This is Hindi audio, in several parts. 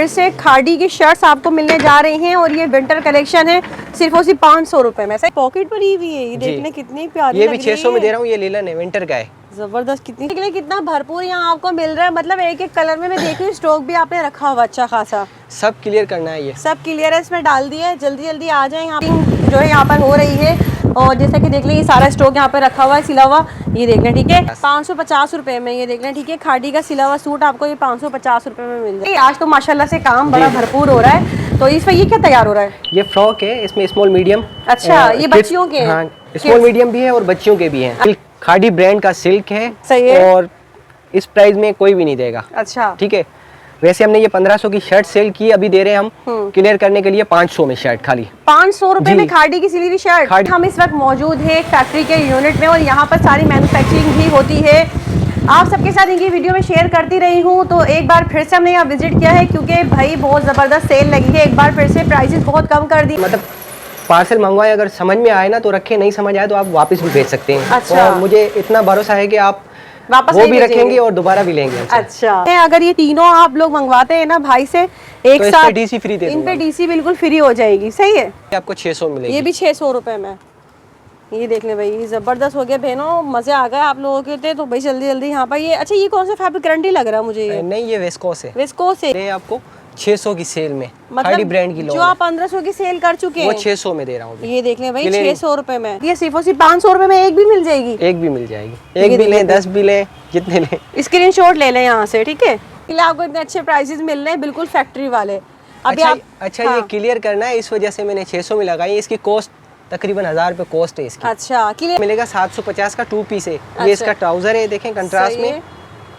फिर से खादी की शर्ट्स आपको मिलने जा रही हैं और ये विंटर कलेक्शन है सिर्फ और सिर्फ 500 रुपए में। पॉकेट भरी हुई है, ये देखने कितनी प्यारी ये भी 600 में दे रहा हूँ। ये लीलन है, विंटर का है, जबरदस्त। कितना भरपूर यहाँ आपको मिल रहा है, मतलब एक एक कलर में मैं देख रही हूँ स्टॉक भी आपने रखा हुआ अच्छा खासा। सब क्लियर करना है, ये सब क्लियरेंस में डाल दिया है। जल्दी जल्दी आ जाए, यहाँ जो है यहाँ पर हो रही है। और जैसा कि देख लें, ये सारा स्टॉक यहाँ पे रखा हुआ है सिला हुआ, ये देख लें, ठीक है। 550 रुपए में ये देख लें, ठीक है। खादी का सिला हुआ सूट आपको ये 550 रुपए में मिल जाए। आज तो माशाल्लाह से काम बड़ा भरपूर हो रहा है। तो इस पर ये क्या तैयार हो रहा है? ये फ्रॉक है, इसमें स्मॉल मीडियम। अच्छा, ये बच्चियों के? हाँ, स्मॉल मीडियम भी है और बच्चियों के भी हैं। खादी ब्रांड का सिल्क है, सही है। और इस प्राइस में कोई भी नहीं देगा। अच्छा, ठीक है। वैसे हमने ये 1500 की शर्ट सेल की, अभी दे रहे हैं हम क्लियर करने के लिए 500 में शर्ट, खाली 500 रुपए में खादी की सिली हुई शर्ट। हम इस वक्त मौजूद है फैक्ट्री के यूनिट में और यहाँ पर सारी मैन्युफैक्चरिंग भी होती है। आप सबके साथ इनकी वीडियो में शेयर करती रही हूँ, तो एक बार फिर से हमने यहाँ विजिट किया है क्योंकि भाई बहुत ज़बरदस्त सेल लगी है। एक बार फिर से प्राइसेस बहुत कम कर दी। मतलब पार्सल मंगवाए, अगर समझ में आए ना तो रखें, नहीं समझ आए तो आप वापस भी भेज सकते हैं। अच्छा। और मुझे इतना भरोसा है कि आप वापस वो भी रखेंगे और दोबारा भी लेंगे। अच्छा, अगर ये तीनों आप लोग मंगवाते हैं ना भाई से एक तो साथ, डीसी फ्री दे दूंगा। इन पे डीसी बिल्कुल फ्री हो जाएगी। सही है, आपको 600 मिलेगी। ये भी 600 रुपए में। ये देख ले भाई, ये जबरदस्त हो गया बहनों, मजे आ गए आप लोगों के थे। तो भाई जल्दी जल्दी यहाँ पर ये, अच्छा ये कौन सा फैब्रिक गारंटी लग रहा है मुझे? ये नहीं, ये वेस्कोस है। वेस्कोस है। आपको 600 की सेल में, मतलब खादी ब्रांड की जो आप 1500 की सेल कर चुके हैं वो 600 में दे रहा हूँ। ये देख लें भाई, 600 रुपए में। ये सिर्फ और सिर्फ 500 रुपए में एक भी मिल जाएगी। एक भी मिल जाएगी, एक भी लें, 10 भी लें, जितने लें। स्क्रीनशॉट ले लें यहाँ से, ठीक है। आपको इतने अच्छे प्राइसेस मिल रहे हैं, बिल्कुल फैक्ट्री वाले। अभी अच्छा, ये क्लियर करना है, इस वजह से मैंने 600 में लगाई। इसकी कॉस्ट तकरीबन 1000 रुपए कॉस्ट है इसकी। अच्छा, क्लियर मिलेगा 750 का 2 पीस है। ये इसका ट्राउजर है, देखें कंट्रास्ट में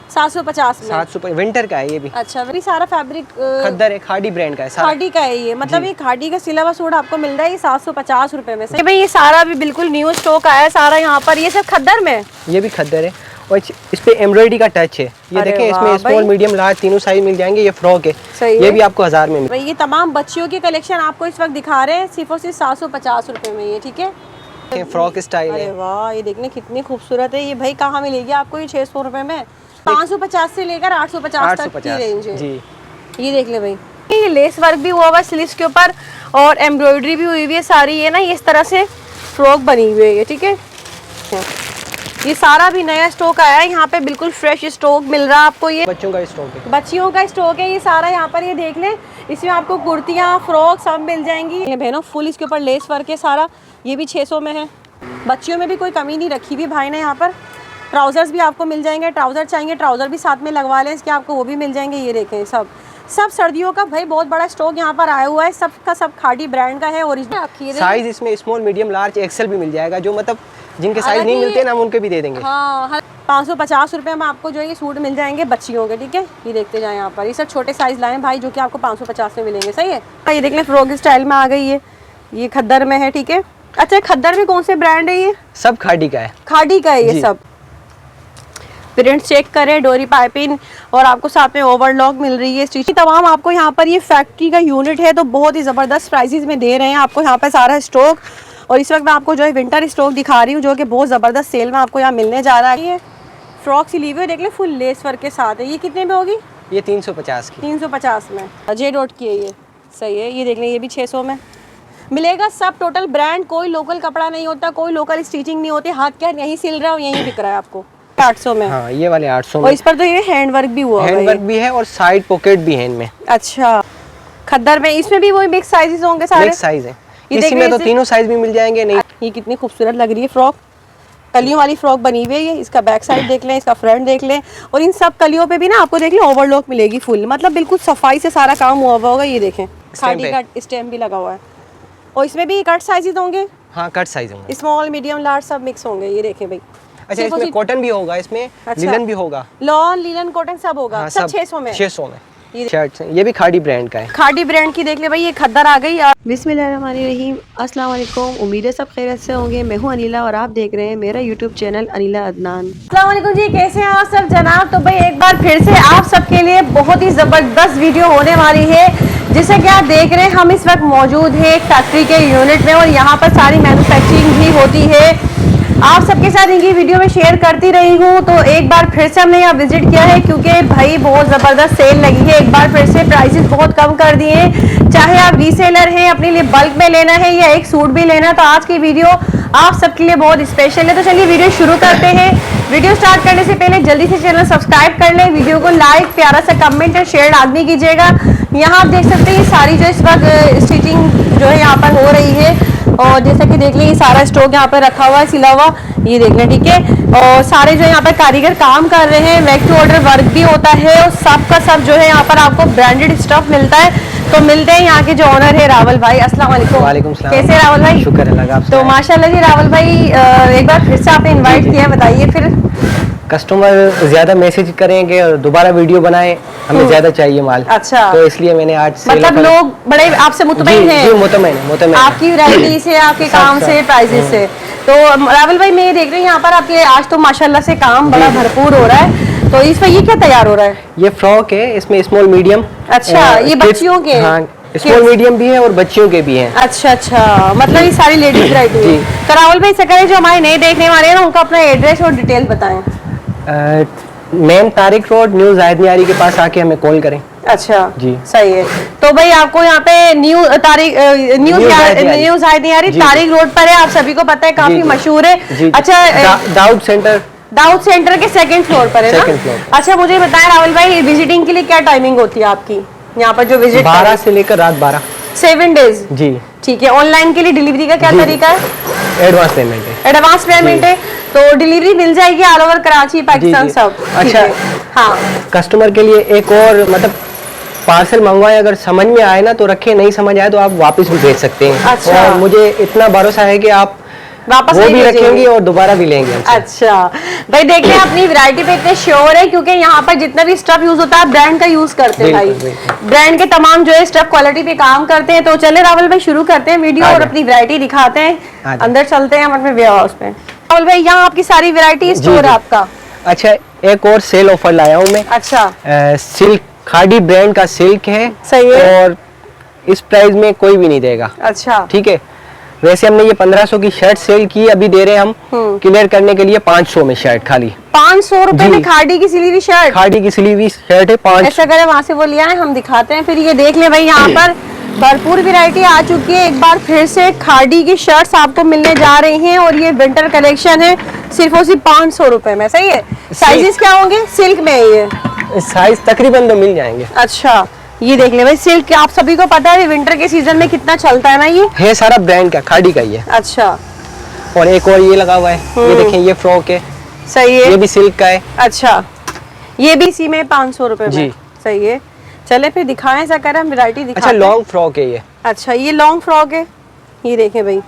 750 में। 700 विंटर का है ये भी। अच्छा, वही सारा फैब्रिक खद्दर है, खादी ब्रांड का है, खादी का है ये। मतलब ये खादी का सिला हुआ सूट आपको मिल रहा है 750 रुपए में। भाई ये सारा भी बिल्कुल न्यू स्टॉक आया है सारा यहाँ पर। ये सब खद्दर में, ये भी खद्दर है और इस पे एम्ब्रॉयडरी का टच है। ये देखें, इसमें स्मॉल मीडियम लार्ज तीनों साइज मिल जाएंगे। ये फ्रॉक है, ये भी आपको 1000 में भाई। ये तमाम बच्चियों की कलेक्शन आपको इस वक्त दिखा रहे हैं सिर्फ और सिर्फ 750 रुपए में। ये ठीक है, फ्रॉक स्टाइल है। वाह, ये देखने कितनी खूबसूरत है। ये भाई कहाँ मिलेगी आपको ये 600 रुपए में? 550 से लेकर 850 तक की रेंज है जी। ये देख ले भाई, ये लेस वर्क भी हुआ हुआ स्लीव्स के ऊपर और एम्ब्रॉयडरी भी हुई हुई है सारी। ये ना ये इस तरह से फ्रॉक बनी हुई है ये, ठीक है। ये सारा भी नया स्टॉक आया है यहाँ पे, बिल्कुल फ्रेश स्टॉक मिल रहा है आपको। ये बच्चों का स्टॉक है, बच्चियों का स्टॉक है ये सारा यहाँ पर। ये देख लें, इसमें आपको कुर्तियाँ, फ्रॉक सब मिल जाएंगी। ये बहनों फुल इसके ऊपर लेस वर्क है सारा। ये भी 600 में है। बच्चियों में भी कोई कमी नहीं रखी भी भाई ने यहाँ पर। ट्राउजर्स भी आपको मिल जाएंगे, ट्राउजर चाहिए ट्राउजर भी साथ में लगवा लें इसके, आपको वो भी मिल जाएंगे। ये देखें, सब सर्दियों का भाई बहुत बड़ा स्टॉक यहाँ पर आया हुआ है। सब का सब खादी ब्रांड का है, ओरिजिनल। साइज इसमें स्मॉल मीडियम लार्ज एक्सेल भी मिल जाएगा। जो मतलब जिनके साइज नहीं मिलते ना, हम उनके भी दे देंगे। हाँ, 550 रुपए में आपको जो है ये सूट मिल जाएंगे बच्चियों के, ठीक है। ये देखते जाएं यहाँ पर, ये सब छोटे साइज लाए भाई जो कि आपको 550 में मिलेंगे। सही है। ये देख लें, फ्रॉक स्टाइल में आ गई है। ये खद्दर में है, ठीक है। अच्छा, खद्दर में कौन से ब्रांड है? ये सब खादी का है, खादी का है ये सब। प्रिंट चेक करें, डोरी पाइपिंग और आपको साथ में ओवरलॉक मिल रही है। स्टिचिंग तमाम आपको यहाँ पर, ये फैक्ट्री का यूनिट है तो बहुत ही ज़बरदस्त प्राइसेस में दे रहे हैं आपको यहाँ पर सारा स्टॉक। और इस वक्त मैं आपको जो है विंटर स्टॉक दिखा रही हूँ जो कि बहुत ज़बरदस्त सेल में आपको यहाँ मिलने जा रहा है। ये फ्रॉक सिली हुई देख ले, फुल लेस वर्क के साथ है। ये कितने में होगी? ये 350 की। 350 में जे डॉट की है ये। सही है। ये देख लें, ये भी 600 में मिलेगा। सब टोटल ब्रांड, कोई लोकल कपड़ा नहीं होता, कोई लोकल स्टिचिंग नहीं होती। हाथ क्या यहीं सिल रहा है, यहीं बिक रहा है आपको 800 में। हाँ, ये वाले 800 में। और इस पर तो ये हैंड वर्क भी हुआ है, हैंड वर्क भी है और साइड पॉकेट भी है इनमें। अच्छा, खद्दर में इसमें भी वही मिक्स साइजेस होंगे सारे? मिक्स साइज है इसी में, तो तीनों साइज भी मिल जाएंगे। नहीं, ये कितनी खूबसूरत लग रही है फ्रॉक। कलियों वाली फ्रॉक बनी हुई है ये। इसका बैक साइड देख लें, इसका फ्रंट देख लें। और इन सब कलियों पे भी ना आपको देख लें ओवरलॉक मिलेगी फुल, मतलब बिल्कुल सफाई से सारा काम हुआ हुआ होगा। ये देखें, खादी का स्टैम्प भी लगा हुआ है। और इसमें भी कट साइजेस होंगे। हाँ, कट साइज होंगे, स्मॉल मीडियम लार्ज सब मिक्स होंगे। ये देखें भाई। अच्छा, इसमें कॉटन भी होगा, इसमें लिनन भी होगा, लॉन लिनन कॉटन सब होगा। हाँ, सब 600 में। 600 में शर्ट्स हैं। ये भी खादी ब्रांड का है। खादी ब्रांड की देख ले भाई। ये खद्दर आ गई। बिस्मिल्लाहिर्रहमानिर्रहीम, अस्सलाम वालेकुम। उम्मीद है सब खैरियत से होंगे। मैं हूँ अनिला और आप देख रहे हैं मेरा यूट्यूब चैनल अनिला अदनान। अस्सलाम वालेकुम जी, कैसे हैं आप सब जनाब? तो भाई एक बार फिर से आप सबके लिए बहुत ही ज़बरदस्त वीडियो होने वाली है। जैसे कि आप देख रहे हैं, हम इस वक्त मौजूद है फैक्ट्री के यूनिट में और यहाँ पर सारी मैन्युफैक्चरिंग भी होती है। आप सबके साथ इनकी वीडियो में शेयर करती रही हूँ, तो एक बार फिर से हमने यहाँ विजिट किया है क्योंकि भाई बहुत ज़बरदस्त सेल लगी है। एक बार फिर से प्राइसेस बहुत कम कर दिए हैं। चाहे आप रीसेलर हैं, अपने लिए बल्क में लेना है या एक सूट भी लेना है, तो आज की वीडियो आप सबके लिए बहुत स्पेशल है। तो चलिए वीडियो शुरू करते हैं। वीडियो स्टार्ट करने से पहले जल्दी से चैनल सब्सक्राइब कर लें, वीडियो को लाइक, प्यारा सा कमेंट और शेयर लाजमी कीजिएगा। यहाँ आप देख सकते हैं ये सारी जो इस वक्त स्टिचिंग जो है यहाँ पर हो रही है, और जैसा कि देख लें ये सारा स्टॉक यहाँ पर रखा हुआ है सिला हुआ, ये देख लें, ठीक है। और सारे जो यहाँ पर कारीगर काम कर रहे हैं, मेक टू ऑर्डर वर्क भी होता है, और सब का सब जो है यहाँ पर आपको ब्रांडेड स्टफ मिलता है। तो मिलते हैं यहाँ के जो ऑनर है रावल भाई। अस्सलाम वालेकुम। वालेकुम सलाम। कैसे हैं रावल भाई? शुक्र अल्लाह का। तो माशाल्लाह जी रावल भाई, एक बार फिर से आपने इनवाइट किया है, बताइए फिर। कस्टमर ज्यादा मैसेज करेंगे और दोबारा वीडियो बनाए, हमें ज्यादा चाहिए माल। अच्छा, तो इसलिए मैंने आज मतलब लोग बड़े आपसे मुतमईन हैं? जी मुतमईन आपकी वैरायटी से, आपके काम से, प्राइसेस से। तो रावल भाई मैं देख रही हूँ यहाँ पर आपके आज तो माशाल्लाह से काम बड़ा भरपूर हो रहा है। तो इसमें ये क्या तैयार हो रहा है? ये फ्रॉक है, इसमें स्मॉल मीडियम। अच्छा, ये बच्चियों के? हाँ, स्मॉल मीडियम भी है और बच्चियों के भी हैं। अच्छा अच्छा, मतलब ये सारी लेडीज वैरायटी है। तो रावल भाई से करें, जो हमारे नए देखने वाले हैं ना, उनका अपना एड्रेस और डिटेल बताएं। Main Tariq road, new Zahid Niyari के पास आके हमें कॉल करें। अच्छा जी, सही है। तो भाई आपको यहाँ पे न्यू जाहिद नियारी तारिक रोड पर है, आप सभी को पता है, काफी मशहूर है। अच्छा, दाऊद सेंटर के सेकंड फ्लोर पर है ना? अच्छा, मुझे बताएं रावल भाई, विजिटिंग के लिए क्या टाइमिंग होती है आपकी यहाँ पर जो विजिट? 12 से लेकर रात 12, 7 डेज। जी ठीक है। ऑनलाइन के लिए डिलीवरी का क्या तरीका है? एडवांस पेमेंट है। एडवांस पेमेंट है, तो डिलीवरी मिल जाएगी ऑल ओवर कराची, पाकिस्तान, सब? अच्छा, हाँ, कस्टमर के लिए एक और मतलब पार्सल मंगवाए, अगर समझ में आए ना तो रखे, नहीं समझ आए तो आप वापस भी भेज सकते हैं। अच्छा। और मुझे इतना भरोसा है कि आप वापस वो भी रखेंगे और दोबारा भी लेंगे। अच्छा भाई, देख लें अपनी वैरायटी पे इतने श्योर है, क्योंकि यहाँ पर जितना भी स्टफ यूज होता है ब्रांड का यूज करते हैं भाई। ब्रांड के तमाम जो है स्टफ क्वालिटी पे काम करते हैं। तो चले रावल भाई शुरू करते हैं वीडियो और अपनी वैरायटी दिखाते हैं। अंदर चलते हैं हम अपने वेयर हाउस पे। रावल भाई, यहाँ आपकी सारी वैरायटी स्टोर है आपका? अच्छा, एक और सेल ऑफर लाया हूँ मैं। अच्छा, सिल्क, खादी ब्रांड का सिल्क है। सही है। और इस प्राइस में कोई भी नहीं देगा। अच्छा, ठीक है। वैसे हमने ये 1500 की शर्ट सेल की, अभी दे रहे हैं हम क्लियर करने के लिए 500 में शर्ट, खाली 500 रुपए में खादी की सिली हुई शर्ट। खादी की सिली हुई शर्ट है 500। ऐसा करें वहां से वो लिया है, हम दिखाते हैं फिर। ये देख ले भाई, यहाँ पर भरपूर वैरायटी आ चुकी है। एक बार फिर से खादी की शर्ट्स आपको मिलने जा रही हैं, और ये विंटर कलेक्शन है सिर्फ और सिर्फ 500 रुपए में। सही है। साइजेस क्या होंगे सिल्क में? ये साइज तकरीबन तो मिल जाएंगे। अच्छा, ये देख ले भाई, सिल्क आप सभी को पता है विंटर के सीजन में कितना चलता है ना। ये है सारा ब्रांड का, खादी का ही है। अच्छा, और एक और ये लगा हुआ है, ये देखें, ये फ्रॉक है। सही है। ये भी सिल्क का है। अच्छा, ये भी इसी में 500 रुपए में। जी, सही है। चले फिर दिखाएं, ऐसा करें हम वैरायटी दिखाते हैं। अच्छा, लॉन्ग फ्रॉक है ये। अच्छा, ये लॉन्ग फ्रॉक है, ये देखें भाई।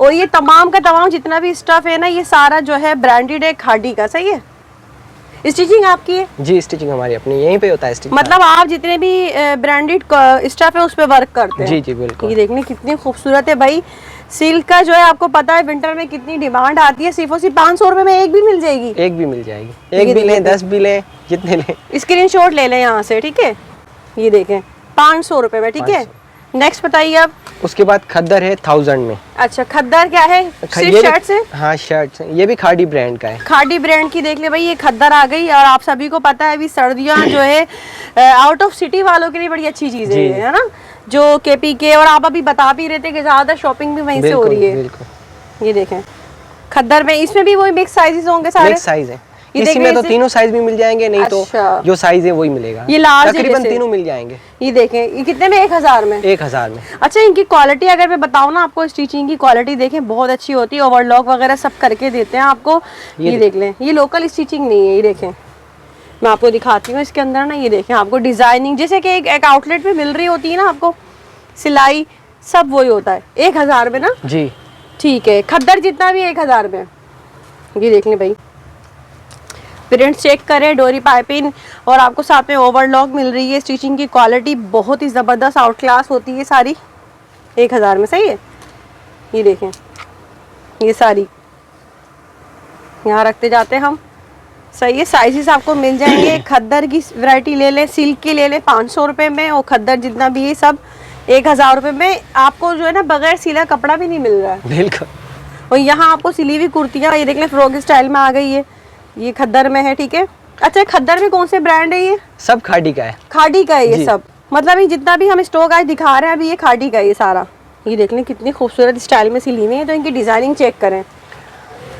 और ये तमाम का तमाम जितना भी स्टफ है ना, ये सारा जो है ब्रांडेड है, खादी का। सही है। स्टिचिंग आपकी है? जी, स्टिचिंग हमारी अपनी यहीं पे होता है स्टिचिंग। मतलब आप जितने भी ब्रांडेड स्टफ है उस पे वर्क करते हैं? जी जी बिल्कुल। ये देखने कितनी खूबसूरत है भाई। सिल्क का जो है आपको पता है विंटर में कितनी डिमांड आती है। सिर्फ और सिर्फ 500 रुपए में एक भी मिल जाएगी? एक भी मिल जाएगी, एक भी लें, 10 भी लें, जितने लें। स्क्रीनशॉट ले लें यहाँ से, ठीक है। ये देखें 500 रुपए में, ठीक है। नेक्स्ट बताइए अब। उसके बाद खद्दर है 1000 में। अच्छा, खद्दर क्या है? सिर्फ शर्ट से? हाँ, शर्ट से। ये भी खादी ब्रांड का है। खादी ब्रांड की देख ले भाई, ये खद्दर आ गई। और आप सभी को पता है अभी सर्दियाँ जो है आउट ऑफ सिटी वालों के लिए बड़ी अच्छी चीज है ना, जो KPK। और आप अभी बता भी रहे थे कि ज्यादा शॉपिंग भी वहीं से हो रही है। ये देखें खद्दर में, इसमें भी वही मिक्स साइजेस होंगे सारे? मिक्स साइज है। इसमें तो तीनों साइज भी मिल जाएंगे, नहीं तो जो साइज है वही मिलेगा। ये लार्ज तकरीबन तीनों मिल जाएंगे। ये देखें, ये कितने में? 1000 में। 1000 में। अच्छा, इनकी क्वालिटी अगर मैं बताऊं ना आपको, स्टिचिंग की क्वालिटी देखें बहुत अच्छी होती है। ओवरलॉक वगैरह सब करके देते हैं आपको। ये देख लें, ये लोकल स्टिचिंग नहीं है। ये देखें, मैं आपको दिखाती हूँ इसके अंदर ना। ये देखें, आपको डिजाइनिंग जैसे कि एक आउटलेट पे मिल रही होती है ना आपको, सिलाई सब वही होता है। 1000 में ना? जी, ठीक है। खद्दर जितना भी 1000 में। ये देख लें भाई, प्रिंट चेक करें, डोरी पाइपिंग, और आपको साथ में ओवरलॉक मिल रही है। स्टिचिंग की क्वालिटी बहुत ही ज़बरदस्त आउट क्लास होती है सारी। 1000 में। सही है। ये देखें, ये सारी यहाँ रखते जाते हैं हम। सही है। साइजेस आपको मिल जाएंगे। खद्दर की वैरायटी ले लें, सिल्क की ले लें 500 रुपये में, और खद्दर जितना भी है सब 1000 रुपये में। आपको जो है ना बगैर सिला कपड़ा भी नहीं मिल रहा है। बिल्कुल। और यहाँ आपको सिली हुई कुर्तियाँ, ये देख लें फ्रॉक स्टाइल में आ गई है, ये खद्दर में है, ठीक है। अच्छा, खद्दर में कौन से ब्रांड है ये? सब खाड़ी का है। खाड़ी का है ये सब, मतलब ये जितना भी हम स्टॉक आज दिखा रहे हैं अभी ये खाड़ी का है ये सारा। ये देख लें कितनी खूबसूरत स्टाइल में सिली हुई है, तो इनकी डिजाइनिंग चेक करें,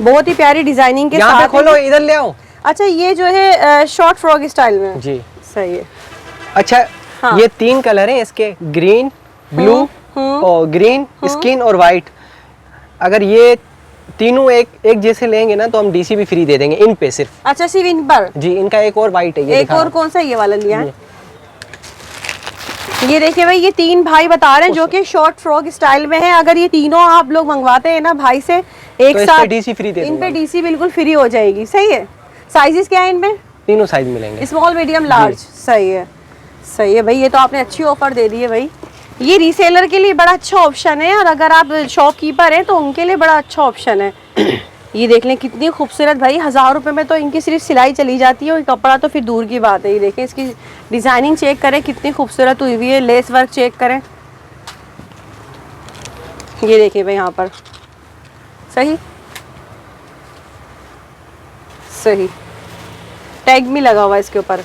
बहुत ही प्यारी डिजाइनिंग के साथ। खोलो, इधर ले आओ। अच्छा, ये जो है शॉर्ट फ्रॉक स्टाइल में जी, सही है। अच्छा, हाँ। ये 3 कलर हैं इसके, ग्रीन, ब्लू और ग्रीन, स्किन और व्हाइट। अगर ये तीनों एक जैसे लेंगे ना तो हम डीसी भी फ्री दे देंगे इन पे सिर्फ। अच्छा, सिर्फ इन पर जी। इनका एक और व्हाइट है, ये एक और कौन सा ये वाला लिया है? ये देखिए भाई, ये 3 भाई बता रहे हैं जो कि शॉर्ट फ्रॉक स्टाइल में है। अगर ये तीनों आप लोग मंगवाते हैं ना भाई से एक तो साथ, डीसी फ्री दे, इन पे डीसी बिल्कुल फ्री हो जाएगी। सही है। साइजेस क्या है इनमें? तीनों साइज मिलेंगे, स्मॉल, मीडियम, लार्ज। सही है, सही है भाई, ये तो आपने अच्छी ऑफर दे दी है भाई। ये रीसेलर के लिए बड़ा अच्छा ऑप्शन है, और अगर आप शॉपकीपर हैं तो उनके लिए बड़ा अच्छा ऑप्शन है। ये देख लें कितनी खूबसूरत भाई, 1000 रुपये में तो इनकी सिर्फ सिलाई चली जाती है, और कपड़ा तो फिर दूर की बात है। ये देखें, इसकी डिजाइनिंग चेक करें कितनी खूबसूरत हुई हुई है, लेस वर्क चेक करें। ये देखिए भाई यहाँ पर, सही सही टैग भी लगा हुआ है इसके ऊपर।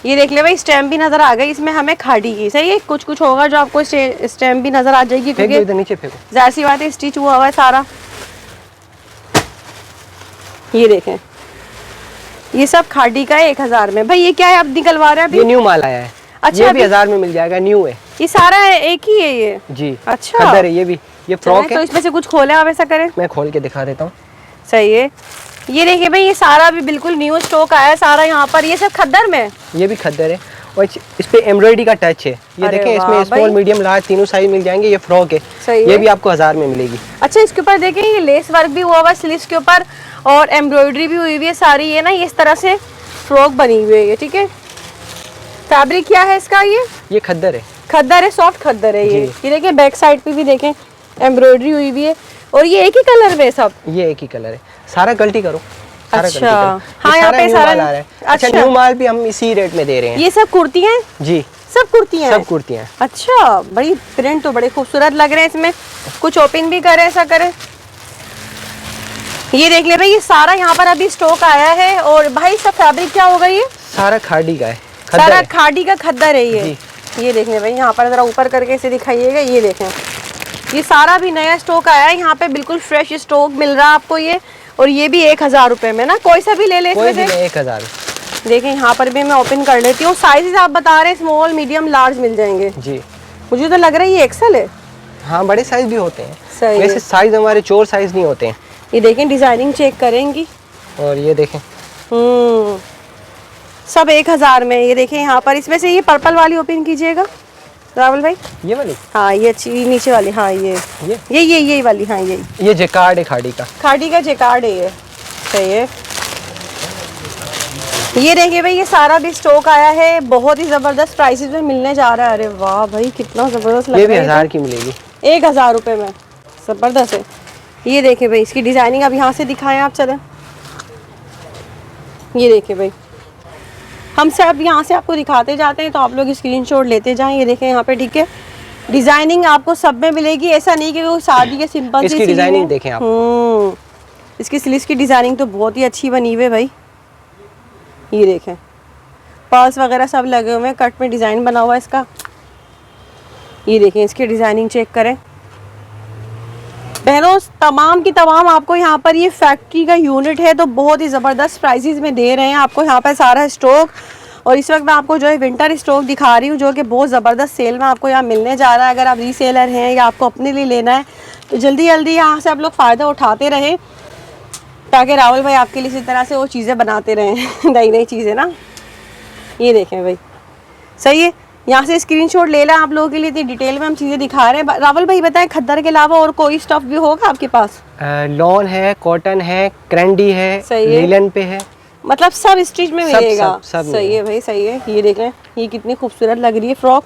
ये देख ले भाई, स्टैम्प भी नजर आ गई इसमें हमें खाड़ी की। सही है, कुछ कुछ होगा जो आपको स्टैम्प भी नजर आ जाएगी, क्योंकि नीचे जाहिर सी बात है स्टिच हुआ हुआ है सारा। ये देखें, ये सब खाड़ी का है 1000 में। भाई ये क्या है आप निकलवा रहे हैं? ये न्यू माल आया है। अच्छा, ये भी 1000 में मिल जाएगा, न्यू है ये सारा, एक ही है ये जी। अच्छा, खद्दर है ये भी, ये फ्रॉक है। तो इसमें से कुछ खोले आप, ऐसा करें मैं खोल के दिखा देता हूँ। सही है। ये देखिए भाई, ये सारा भी बिल्कुल न्यू स्टॉक आया है सारा यहाँ पर। ये सब खद्दर में, ये भी खद्दर है, और इस पे एम्ब्रॉयडरी का टच है। ये देखें, इसमें स्मॉल, मीडियम, लार्ज तीनों साइज मिल जाएंगे। ये फ्रॉक है, ये भी आपको 1000 में मिलेगी। अच्छा, इसके ऊपर देखें ये लेस वर्क भी हुआ हुआ स्लीव्स के ऊपर, और एम्ब्रॉयडरी भी हुई हुई है सारी। ये ना इस तरह से फ्रॉक बनी हुई है, ठीक है। फैब्रिक क्या है इसका? ये खद्दर है, खद्दर है, सॉफ्ट खद्दर है ये। ये देखें बैक साइड पे भी देखें एम्ब्रॉयडरी हुई हुई है, और ये एक ही कलर में सब, ये एक ही कलर है सारा। गलती करो। अच्छा, हाँ, यहाँ पे सारा आ रहा है। अच्छा, न्यू माल भी हम इसी रेट में दे रहे हैं। ये सब कुर्तियाँ जी, सब कुर्तियाँ, सब कुर्तियाँ। अच्छा, बड़ी प्रिंट तो बड़े खूबसूरत लग रहे हैं इसमें। कुछ ओपन भी करें, ऐसा करें। ये देख ले भाई, ये सारा यहाँ पर अभी स्टॉक आया है। और भाई सब फैब्रिक क्या होगा? ये सारा खाड़ी का है, सारा खाड़ी का खद्दर है ये। ये देखने भाई, यहाँ पर जरा ऊपर करके इसे दिखाइएगा। ये देखें, ये सारा भी नया स्टॉक आया है यहाँ पे, बिल्कुल फ्रेश स्टॉक मिल रहा है आपको ये। और ये भी 1000 रुपए में ना, कोई सा भी ले ले इसमें से 1000। देखें यहाँ पर भी मैं ओपन कर लेती हूँ। साइजेस आप बता रहे हैं स्मॉल, मीडियम, लार्ज मिल जाएंगे जी। मुझे तो लग रहा है ये एक्सेल है। हाँ, बड़े साइज भी होते हैं। सही, वैसे साइज हमारे चोर साइज नहीं होते हैं। ये देखें, डिजाइनिंग चेक करेंगी, और ये देखें सब 1000 में। ये देखें यहाँ पर, इसमें से ये पर्पल वाली ओपन कीजिएगा रावल भाई। ये वाली? हाँ, ये अच्छी नीचे वाली। हाँ, ये वाली। हाँ, ये जेकार्ड है, खाड़ी का जेकार्ड है ये। सही है। ये देखिए भाई, ये सारा भी स्टॉक आया है, बहुत ही जबरदस्त प्राइसेस में मिलने जा रहा है। अरे वाह भाई, कितना जबरदस्त लग रहा है। ये भी 1000 की मिलेगी, 1000 रुपए में, जबरदस्त है। ये देखिए भाई, इसकी डिजाइनिंग अब यहाँ से दिखाएं आप, चलें। ये देखिए भाई, हम सब यहाँ से आपको दिखाते जाते हैं, तो आप लोग स्क्रीनशॉट लेते जाएं। ये देखें यहाँ पे, ठीक है। डिजाइनिंग आपको सब में मिलेगी, ऐसा नहीं कि वो शादी के सिंपल सी डिजाइनिंग देखें आप। इसकी स्लीव्स की डिजाइनिंग तो बहुत ही अच्छी बनी हुई है भाई। ये देखें, पर्स वगैरह सब लगे हुए हैं, कट में डिजाइन बना हुआ है इसका। ये देखें, इसकी डिजाइनिंग चेक करें बहनों, तमाम की तमाम आपको यहाँ पर ये फैक्ट्री का यूनिट है, तो बहुत ही ज़बरदस्त प्राइसेस में दे रहे हैं आपको यहाँ पर सारा स्टॉक। और इस वक्त मैं आपको जो है विंटर स्टॉक दिखा रही हूँ, जो कि बहुत ज़बरदस्त सेल में आपको यहाँ मिलने जा रहा है। अगर आप रीसेलर हैं या आपको अपने लिए लेना है, तो जल्दी जल्दी यहाँ से आप लोग फ़ायदा उठाते रहें, ताकि राहुल भाई आपके लिए इसी तरह से वो चीज़ें बनाते रहें नई नई चीज़ें ना। ये देखें भाई, सही है। यहाँ से स्क्रीनशॉट ले लें, आप लोगों के लिए इतनी डिटेल में हम चीज़ें दिखा रहे हैं। रावल भाई बताएं, खद्दर के अलावा और कोई स्टफ भी होगा आपके पास? लॉन है, कॉटन है, क्रैंडी है, लीलन पे है, मतलब सब स्टिच में मिलेगा। सब सही है भाई, सही है। ये देख लें, ये कितनी खूबसूरत लग रही है फ्रॉक,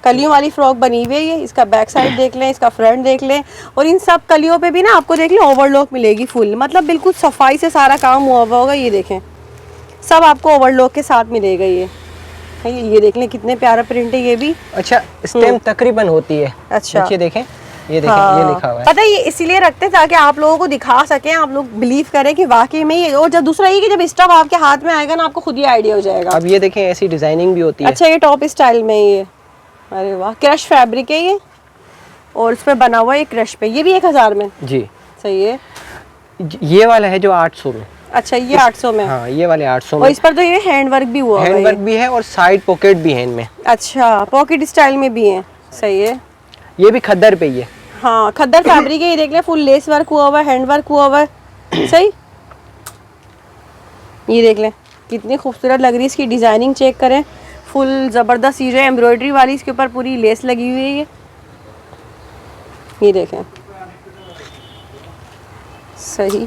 कलियों वाली फ्रॉक बनी हुई है ये। इसका बैक साइड देख लें, इसका फ्रंट देख लें, और इन सब कलियों पे भी ना आपको देख लें ओवरलॉक मिलेगी फुल, मतलब बिल्कुल सफाई से सारा काम हुआ हुआ होगा। ये देखें, सब आपको ओवरलॉक के साथ मिलेगा ये देख लें, कितने प्यारा प्रिंट है ये भी। अच्छा, स्टेम तकरीबन होती है। अच्छा, नीचे देखें, ये देखें, ये लिखा हुआ है। पता है ये इसीलिए रखते हैं ताकि आप लोगों को दिखा सकें, आप लोग बिलीव करें कि वाकई में ये। और जब दूसरा ये कि जब स्टफ आपके हाथ में आएगा ना, आपको खुद ही आइडिया हो जाएगा। अब ये देखें, ऐसी डिजाइनिंग भी होती है। अच्छा, ये टॉप स्टाइल में ये, अरे वाह, क्रश फैब्रिक है ये, और इस पे बना हुआ है क्रश पे। ये भी 1000 में जी। सही है। ये वाला है जो 800 में। अच्छा, ये 800 में। हाँ, ये वाले 800 में। और इस पर तो ये हैंड वर्क भी हुआ है। हैंड वर्क भी है और साइड पॉकेट भी है इनमें। अच्छा, पॉकेट स्टाइल में भी है। सही है। ये भी खद्दर पे ही है। हाँ, खद्दर फैब्रिक है। ये देख ले, फुल लेस वर्क हुआ हुआ है, हैंड वर्क हुआ हुआ है। सही। ये देख ले कितनी खूबसूरत लग रही है। इसकी डिजाइनिंग चेक करें, फुल जबरदस्त चीज है, एम्ब्रॉयडरी वाली, इसके ऊपर पूरी लेस लगी हुई है। ये देखें, सही।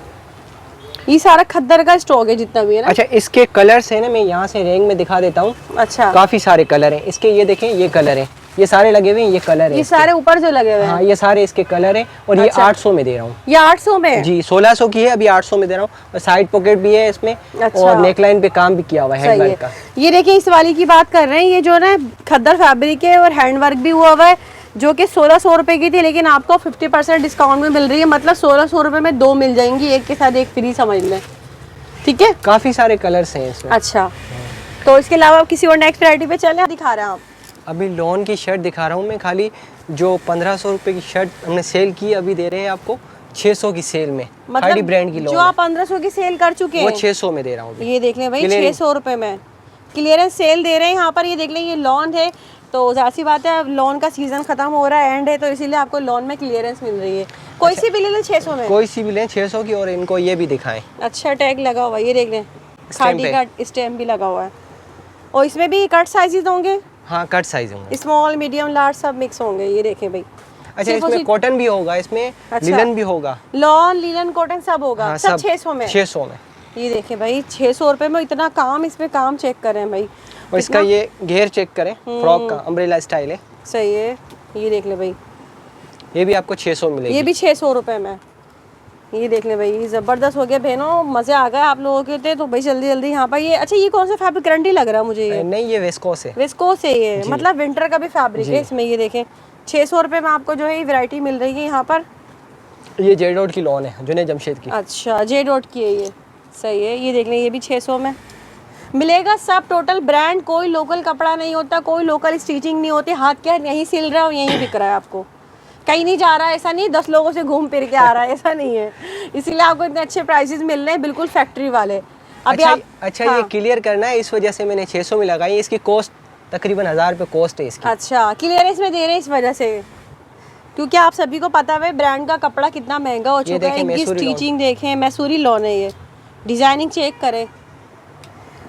ये सारा खद्दर का स्टॉक है जितना भी है ना। अच्छा, इसके कलर्स है ना, मैं यहाँ से रैंक में दिखा देता हूँ। अच्छा, काफी सारे कलर हैं इसके। ये देखें, ये कलर है, ये सारे लगे हुए हैं, ये कलर है ये इसके। सारे ऊपर जो लगे हुए हैं। हाँ, ये सारे इसके कलर हैं। और ये 800 में दे रहा हूँ। ये 800 में जी, 1600 की है, अभी 800 में दे रहा हूँ। और साइड पॉकेट भी है इसमें। अच्छा। और नेकलाइन पे काम भी किया हुआ है, हैंड वर्क का। ये देखिए, इस वाली की बात कर रहे हैं। ये जो ना खद्दर फैब्रिक है और हैंड वर्क भी हुआ हुआ है, जो कि 1600 रुपए की थी, लेकिन आपको 50% डिस्काउंट में मिल रही है। मतलब 1600 रुपए में 2 मिल जाएंगी, एक के साथ एक फ्री, समझ लें। ठीक है, काफी सारे कलर्स हैं इसमें। अच्छा। तो इसके अलावा किसी और नेक्स्ट वैरायटी पे चलें, दिखा रहे हैं आप। अभी लॉन की शर्ट दिखा रहा हूँ मैं। खाली जो 1500 रुपए की शर्ट हमने सेल की, अभी दे रहे हैं आपको 600 की सेल में। खाड़ी ब्रांड की जो लॉन आप 1500 की सेल कर चुके वो हैं, 600 में दे रहा हूँ। ये देख लें भाई, 600 रुपए में क्लियरेंस सेल दे रहे हैं यहाँ पर। ये देख लें, ये लॉन है, तो जाहिर सी बात है, अब लॉन का सीजन खत्म हो रहा है, एंड है, तो इसीलिए आपको लॉन में क्लियरेंस मिल रही है। कोई सी भी ले लें 600 में, कोई सी भी लें 600 की। और इनको ये भी दिखाएं। अच्छा, टैग लगा हुआ है, ये देख लें, स्टैम्प खादी का स्टैम्प भी लगा हुआ है। और इसमें भी कट साइजेस होंगे, हाँ, कट साइज होंगे, स्मॉल, मीडियम, लार्ज सब मिक्स होंगे। ये देखें भाई। अच्छा, इसमें कॉटन भी होगा, इसमें अच्छा। लिनन भी होगा। लॉन, लिनन, कॉटन सब होगा। हाँ, सब 600 में। 600 में। ये देखें भाई, 600 रुपए में इतना काम, इसमें काम चेक करें भाई। और इसका ये घेर चेक करें, फ्रॉक का अम्ब्रेला स्टाइल है। सही है। ये देख ले भाई, ये भी आपको 600 मिलेगी। ये भी 600 रुपए में। ये देख ले भाई, ये जबरदस्त हो गया बहनों, मजे आ गए आप लोगों के थे। तो भाई जल्दी जल्दी यहाँ पर ये, अच्छा, ये कौन सा फैब्रिक, करंटी लग रहा है मुझे ये। नहीं, ये वेस्कोस है। विस्कोस है ये, मतलब विंटर का भी फैब्रिक है इसमें। ये देखें, 600 रुपए में आपको जो है ये वैरायटी मिल रही है यहाँ पर। ये जे डॉट की लॉन है, जुने जमशेद की। अच्छा, जे डॉट की है ये। सही है। ये देख लें, ये भी 600 में मिलेगा। सब टोटल ब्रांड, कोई लोकल कपड़ा नहीं होता, कोई लोकल स्टिचिंग नहीं होती। हाथ क्या यहीं सिल रहा है और यहीं बिक रहा है, आपको कहीं नहीं जा रहा है। ऐसा नहीं 10 लोगों से घूम फिर के आ रहा है, ऐसा नहीं है। इसीलिए आपको इतने अच्छे प्राइसेस मिल रहे हैं, बिल्कुल फैक्ट्री वाले। अभी अच्छा, ये क्लियर करना है, इस वजह से मैंने 600 में लगाई। इसकी कॉस्ट तकरीबन 1000 रुपये कॉस्ट है इसकी। अच्छा, क्लियरेंस में दे रहे हैं इस वजह से, क्योंकि आप सभी को पता है ब्रांड का कपड़ा कितना महंगा हो चुका है। इनकी स्टिचिंग देखें, मैसूरी लॉन है ये, डिजाइनिंग चेक करें।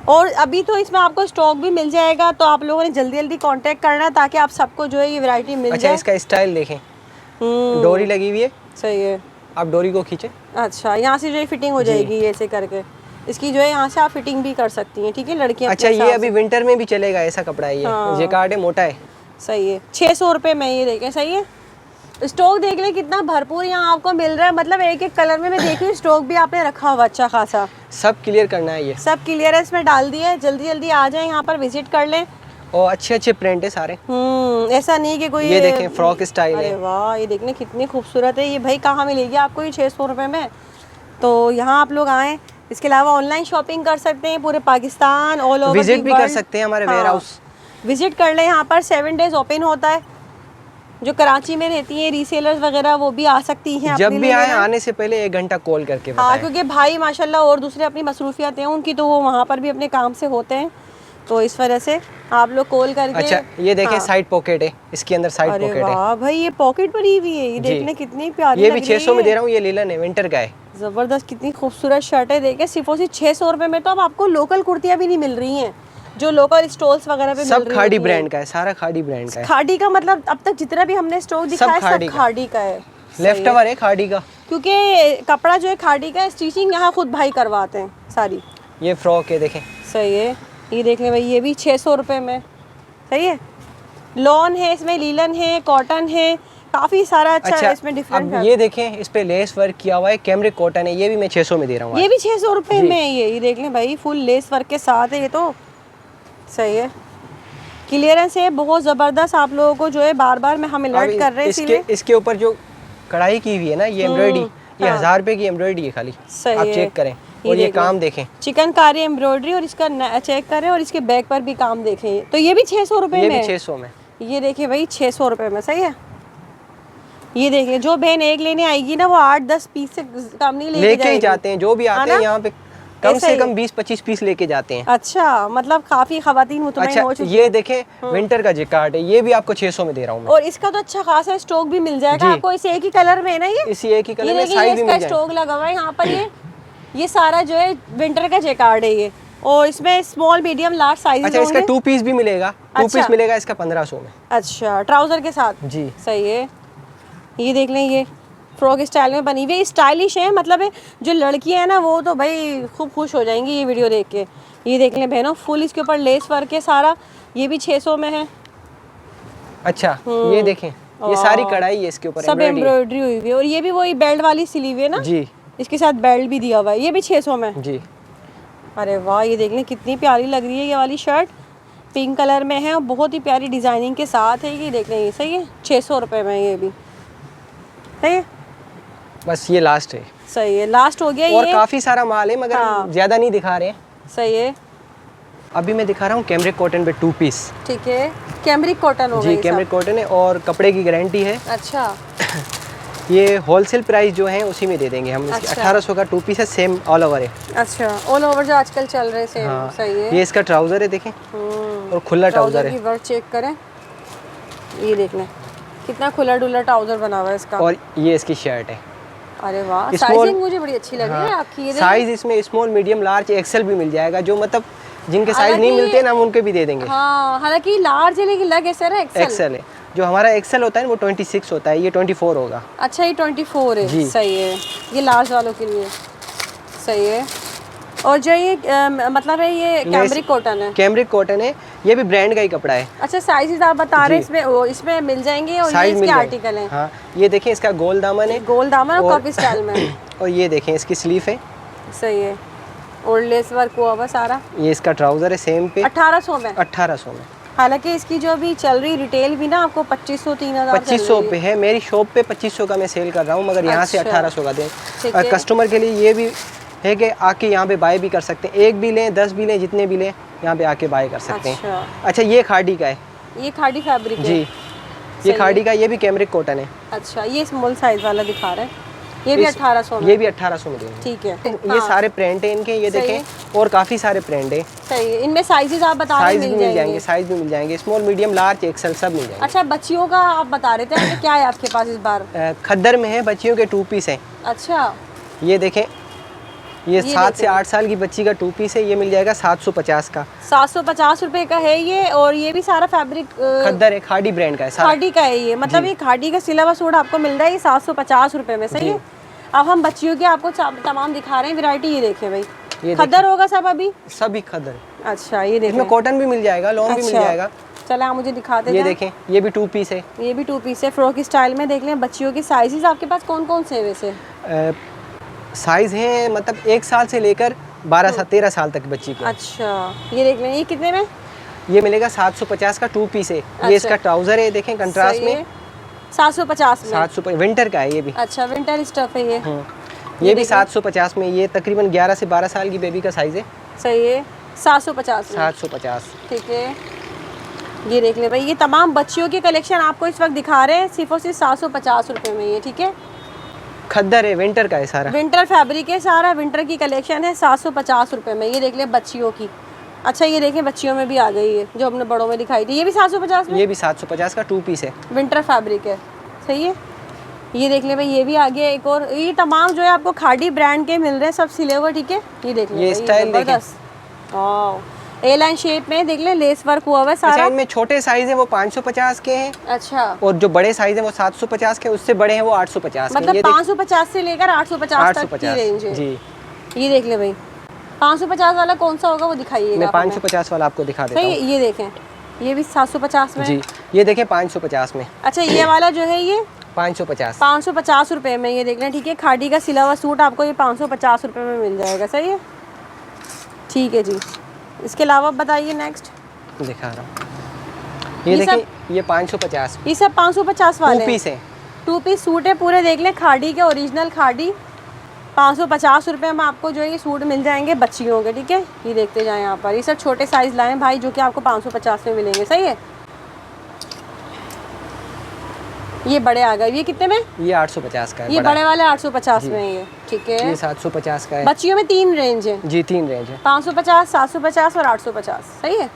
और अभी तो इसमें आपको स्टॉक भी मिल जाएगा, तो आप लोगों ने जल्दी जल्दी कांटेक्ट करना है ताकि आप सबको जो है ये वैरायटी मिल अच्छा, जाए। इसका स्टाइल देखें, डोरी लगी हुई है। सही है। आप डोरी को खींचे। अच्छा, यहाँ से जो है फिटिंग हो जाएगी ये ऐसे करके। इसकी जो है यहाँ से आप फिटिंग भी कर सकती हैं, ठीक है लड़कियाँ। अच्छा, ये अभी विंटर में भी चलेगा, ऐसा कपड़ा है ये। हाँ। जेकार्ड है, मोटा है। सही है। 600 रुपये में ये देखें। सही है। स्टॉक देख लें कितना भरपूर यहाँ आपको मिल रहा है। मतलब एक एक कलर में मैं देख रही हूँ, स्टॉक भी आपने रखा हुआ अच्छा खासा। सब क्लियर करना है ये, सब क्लियरेंस में डाल दिया है। जल्दी जल्दी आ जाए यहाँ पर, विजिट कर लें। और अच्छे अच्छे प्रिंट है सारे। ऐसा नहीं कि कोई ये देखें, फ्रॉक स्टाइल अरे है। वाह, ये देखने कितनी खूबसूरत है ये। भाई कहाँ मिलेगी आपको ये 600 रुपये में? तो यहाँ आप लोग आएँ। इसके अलावा ऑनलाइन शॉपिंग कर सकते हैं पूरे पाकिस्तान, ऑल ओवर विजिट भी कर सकते हैं हमारे वेयर हाउस। विजिट कर लें। यहाँ पर 7 डेज ओपन होता है। जो कराची में रहती हैं रीसेलर्स वगैरह, वो भी आ सकती हैं। जब भी आए, आने से पहले 1 घंटा कॉल करके बताएं। हाँ, क्योंकि भाई माशाल्लाह और दूसरे अपनी मसरूफियात हैं उनकी, तो वो वहाँ पर भी अपने काम से होते हैं, तो इस वजह से आप लोग कॉल करके। अच्छा, ये देखें, साइड पॉकेट है, इसके अंदर साइड पॉकेट है। वाह भाई, ये पॉकेट भरी हुई है। ये देखने कितनी प्यारी ये भी 600 में दे रहा हूँ। ये लीलन है, विंटर का है। जबरदस्त, कितनी खूबसूरत शर्ट है। देखे सिर्फ 600 रुपये में तो अब आपको लोकल कुर्तियाँ भी नहीं मिल रही हैं, जो लोकल स्टॉल्स वगैरह पे मिल रही है। सब खाड़ी ब्रांड का है, सारा खाड़ी ब्रांड का है। खाड़ी का मतलब अब तक जितना भी हमने स्टॉक दिखाया है सब खाड़ी का है। लेफ्ट ओवर है खाड़ी का, क्योंकि कपड़ा जो है खाड़ी का, स्टिचिंग यहाँ खुद भाई करवाते हैं सारी। ये फ्रॉक है, देखें। सही है। ये देख लें भाई, ये भी 600 रुपये में। सही है। लॉन है, इसमें लीलन है, कॉटन है, काफ़ी सारा अच्छा है इसमें डिफरेंट। अब ये देखें, इस पे लेस वर्क किया हुआ है, कैमरिक कॉटन है। ये भी मैं 600 में दे रहा हूँ। ये भी 600 रुपये में है ये देख लें भाई, फुल लेस वर्क के साथ है ये तो। सही है। क्लियरेंस है बहुत ज़बरदस्त, आप लोगों को जो है बार बार में हम अलर्ट कर रहे हैं इसीलिए। इसके ऊपर जो कढ़ाई की हुई है ना, ये एम्ब्रॉयडरी, ये 1000 रुपए की एम्ब्रॉयडरी है खाली। सही आप है। चेक करें और ये काम देखें, चिकनकारी एम्ब्रॉयडरी, और इसका चेक करें और इसके बैक पर भी काम देखें। तो ये भी 600 रुपए ये में, भी 600 में। ये देखिए भाई 600 रुपए में, सही है। ये देखिए जो बहन एक लेने आएगी ना, वो 8-10 पीस से कम नहीं लेके ही जाते हैं, जो भी आते हैं यहाँ पे कम से कम 20-25 पीस लेके जाते हैं। अच्छा, मतलब काफी खवातीन मुतमईन हो चुकी ये देखें विंटर का जैकेट है, ये भी आपको 600 में दे रहा हूँ मैं। और इसका तो अच्छा खासा स्टॉक भी मिल जाएगा आपको, इस एक ही कलर में है ना, ये इसी एक ही कलर में साइज भी मिल जाएगा। स्टॉक लगा हुआ है यहाँ पर। ये सारा जो है विंटर का जैकेट है ये, और इसमें स्मॉल मीडियम लार्ज साइज। अच्छा, इसका 2 पीस भी मिलेगा। 2 पीस मिलेगा इसका 1500 में। अच्छा, ट्राउजर के साथ जी, सही है। ये देख लें, ये फ्रॉक स्टाइल में बनी हुई, स्टाइलिश है, मतलब है जो लड़कियां हैं ना वो तो भाई खूब खुश हो जाएंगी ये वीडियो देख के। ये देख लें बहनों, फुल इसके ऊपर लेस वर्क है सारा, ये भी 600 में है। अच्छा ये देखें, ये सारी कढ़ाई है इसके ऊपर, सब एम्ब्रॉयडरी हुई हुई है, और ये भी वही बेल्ट वाली सिली हुई है ना जी, इसके साथ बेल्ट भी दिया हुआ है, ये भी 600 में जी। अरे वाह, ये देख लें कितनी प्यारी लग रही है ये वाली शर्ट, पिंक कलर में है और बहुत ही प्यारी डिजाइनिंग के साथ है। ये देख लें, ये सही है, 600 रुपये में ये भी सही है। बस ये लास्ट है, सही है, लास्ट हो गया। और ये काफी सारा माल है मगर ज्यादा नहीं दिखा रहे हैं। सही है। अभी मैं दिखा रहा हूँ कैमरिक कॉटन पे 2 पीस। ठीक है, कैमरिक कॉटन हो गया जी, कैमरिक कॉटन है और कपड़े की गारंटी है। अच्छा, ये होलसेल प्राइस जो है उसी में दे देंगे हम। अच्छा। 1800 का 2 पीस है, सेम ऑल ओवर है। अच्छा, ऑल ओवर जो आजकल चल रहे सेम। हाँ। सही है। ये इसका ट्राउजर है, देखें, और खुला ट्राउजर की है। वर्क चेक करें, ये देख लें कितना खुला डुला ट्राउजर बना हुआ है इसका। और ये इसकी शर्ट है। अरे वाह, साइजिंग मुझे बड़ी अच्छी लग रही है आपकी। ये साइज इसमें स्मॉल, मीडियम, लार्ज, एक्सेल भी मिल जाएगा। जो मतलब जिनके साइज नहीं मिलते ना, हम उनके भी दे देंगे। हाँ, हालांकि लार्ज है लेकिन लग ऐसा है एक्सेल है। जो हमारा एक्सेल होता है वो 26 होता है, ये 24 होगा। अच्छा, ये 24 है। सही है, ये लार्ज वालों के लिए सही है। और जो ये मतलब है ये कैमरिक कॉटन है। कैमरिक कॉटन है, ये भी ब्रांड का ही कपड़ा है। अच्छा, साइजेस आप बता रहे हैं इसमें मिल जाएंगे, और ये इसके आर्टिकल हैं। हाँ, ये देखें इसका गोल दामन है, गोल दामन और कप स्टाइल में। और ये देखें इसकी स्लीव है। सही है, और लेस वर्क हुआ हुआ सारा। ये इसका ट्राउजर है सेम पे 1800 में। 1800 में। हालांकि इसकी जो अभी चल रही रिटेल भी ना आपको 2500-3000 2500 पे है। मेरी शॉप पे 2500 का मैं सेल कर रहा हूँ, मगर यहाँ से 1800 का दें। और कस्टमर के लिए ये भी है कि आके यहाँ पे बाय भी कर सकते हैं, एक भी लें, 10 भी लें, जितने भी लें यहाँ पे आके बाय कर सकते हैं। अच्छा, ये खाड़ी का है। ये खाड़ी फैब्रिक है जी, ये खाड़ी का, ये भी कैमरिक कॉटन है। अच्छा, ये स्मॉल साइज वाला दिखा रहे हैं, ये भी 1800 में। ये भी 1800 में देंगे। ठीक है। ये सारे प्रिंट है इनके, ये देखें, और काफी सारे प्रिंट है। सही है। इनमें साइजेस आप बता रहे हैं, साइज भी मिल जाएंगे, साइज भी मिल जाएंगे, स्मॉल, मीडियम, लार्ज, एक्सेल सब मिल जाएंगे। अच्छा, बच्चियों का आप बता रहे थे, क्या है आपके पास इस बार? खद्दर में है, बच्चियों के 2 पीस हैं। अच्छा, ये देखें, ये 7 से 8 साल की बच्ची का 2 पीस है, ये मिल जाएगा 750 का। 750 रुपए का है ये, और ये भी सारा फैब्रिक खद्दर है, खाड़ी ब्रांड का है। खाड़ी का है ये, मतलब ये खाड़ी का सिला हुआ सूट आपको मिल रहा है 750 रुपए में। सही है। अब हम बच्चियों के आपको तमाम दिखा रहे हैं वैरायटी। ये देखें भाई, ये खद्दर होगा सब, अभी सभी खद्दर। अच्छा, ये देखें, इसमें कॉटन भी मिल जाएगा, लॉन्ग भी मिल जाएगा। चले आप मुझे दिखा देते हैं। ये देखें, ये भी 2 पीस है। ये भी 2 पीस है, फ्रॉक स्टाइल में। देख लें बच्चियों के साइजेस आपके पास कौन कौन से हैं वैसे? साइज है मतलब 1 साल से लेकर 12 से 13 साल तक बच्ची के। अच्छा, ये देख लें, ये कितने में? ये मिलेगा 750 का 2 पीस है। ये इसका ट्राउजर है, देखें कंट्रास्ट में, 750 में। 700 विंटर का है ये भी। अच्छा, विंटर स्टफ है ये। ये भी 750 में। ये तकरीबन 11 से 12 साल की बेबी का साइज है। सही है, 750 में। 750। ठीक है, ये देख ले भाई, ये तमाम बच्चियों के कलेक्शन आपको इस वक्त दिखा रहे हैं सिर्फ और सिर्फ 750 रुपए में ये। ठीक है, खद्दर है, विंटर का है सारा, विंटर फैब्रिक है सारा, विंटर की कलेक्शन है 750 रुपए में। ये देख ले बच्चियों की। अच्छा, ये देखें बच्चियों में भी आ गई है जो हमने बड़ों में दिखाई थी, ये भी 750 में। ये भी 750 का 2 पीस है, विंटर फैब्रिक है। सही है, ये देख ले भाई, ये भी आ गया एक और। ये तमाम जो है आपको खाड़ी ब्रांड के मिल रहे हैं, सब सिले हुए। ठीक है, ये देख ले, ये स्टाइल देखें, ए लाइन शेप में देख ले, लेस वर्क हुआ हुआ है सारा। अच्छा, इनमें छोटे साइज है वो 550 के हैं। अच्छा, और जो बड़े साइज है वो 750 के, उससे बड़े हैं वो 850 के। मतलब 550 से लेकर 850 तक की रेंज है जी। ये देख ले भाई, 550 वाला कौन सा होगा वो दिखाइएगा। मैं 550 वाला आपको दिखा देता हूं। ये देखें, ये भी 750 में जी। ये देखें 550 में। अच्छा, ये वाला जो है ये 550 रुपए में। ये देख लें, ठीक है, खाड़ी का सिला हुआ सूट आपको ये 550 रुपए में मिल जाएगा। सही है, ठीक है जी। इसके अलावा बताइए नेक्स्ट। दिखा रहा हूँ। ये सब देखें, ये 550 ये सब 550 वाले 2 पीस है। 2 पीस सूट है पूरे, देख लें खाड़ी के, ओरिजिनल खाड़ी। 550 रुपये में आपको जो है ये सूट मिल जाएंगे बच्चियों के, ठीक है। ये देखते जाएं यहाँ पर, ये सब छोटे साइज़ लाए हैं भाई, जो कि आपको 550 में मिलेंगे, सही है। ये बड़े आ गए, ये कितने में? ये 850 का है, ये बड़ा बड़े वाले 850 में है ये, ठीक है। ये 750 का है। बच्चियों में 3 रेंज है जी 3 रेंज है, 550, 750 और 850, सही है।